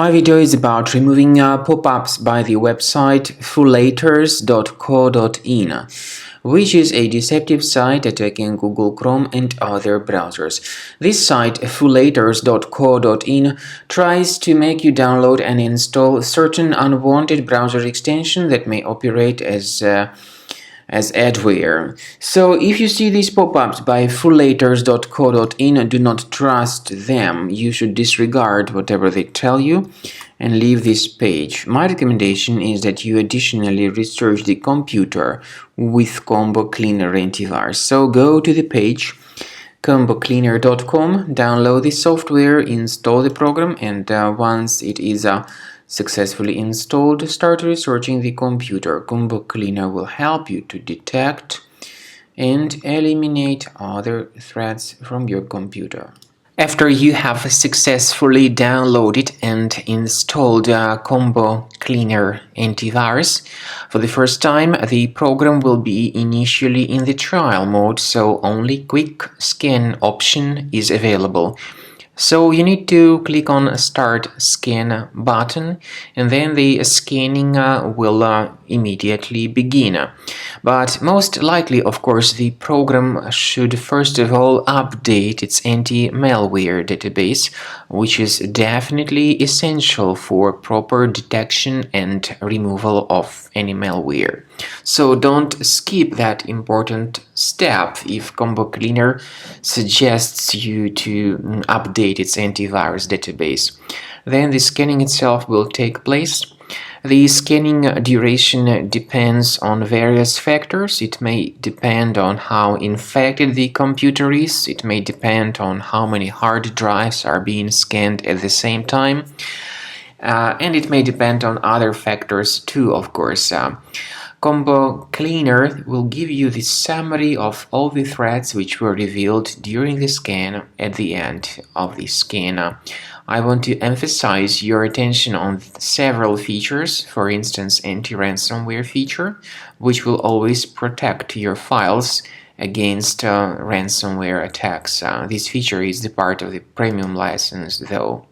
My video is about removing pop-ups by the website fullators.co.in, which is a deceptive site attacking Google Chrome and other browsers. This site, fullators.co.in, tries to make you download and install certain unwanted browser extensions that may operate as adware. So if you see these pop-ups by fullators.co.in, do not trust them. You should disregard whatever they tell you and leave this page. My recommendation is that you additionally research the computer with Combo Cleaner antivirus. So go to the page combocleaner.com, download the software, install the program, and once it is successfully installed, start researching the computer. Combo Cleaner will help you to detect and eliminate other threats from your computer. After you have successfully downloaded and installed Combo Cleaner antivirus, for the first time the program will be initially in the trial mode, so only quick scan option is available. So you need to click on Start Scan button, and then the scanning will immediately begin. But most likely, of course, the program should first of all update its anti-malware database, which is definitely essential for proper detection and removal of any malware. So don't skip that important step if Combo Cleaner suggests you to update its antivirus database. Then the scanning itself will take place. The scanning duration depends on various factors. It may depend on how infected the computer is. It may depend on how many hard drives are being scanned at the same time. And it may depend on other factors too, of course. Combo Cleaner will give you the summary of all the threats which were revealed during the scan at the end of the scan. I want to emphasize your attention on several features, for instance, anti-ransomware feature, which will always protect your files against ransomware attacks. This feature is the part of the premium license, though.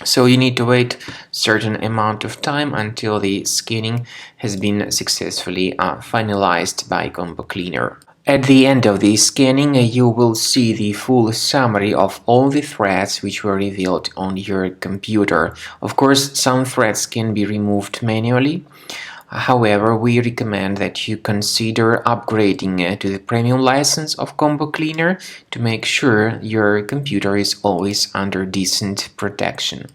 So you need to wait a certain amount of time until the scanning has been successfully finalized by Combo Cleaner. At the end of the scanning, you will see the full summary of all the threats which were revealed on your computer. Of course, some threats can be removed manually. However, we recommend that you consider upgrading to the premium license of Combo Cleaner to make sure your computer is always under decent protection.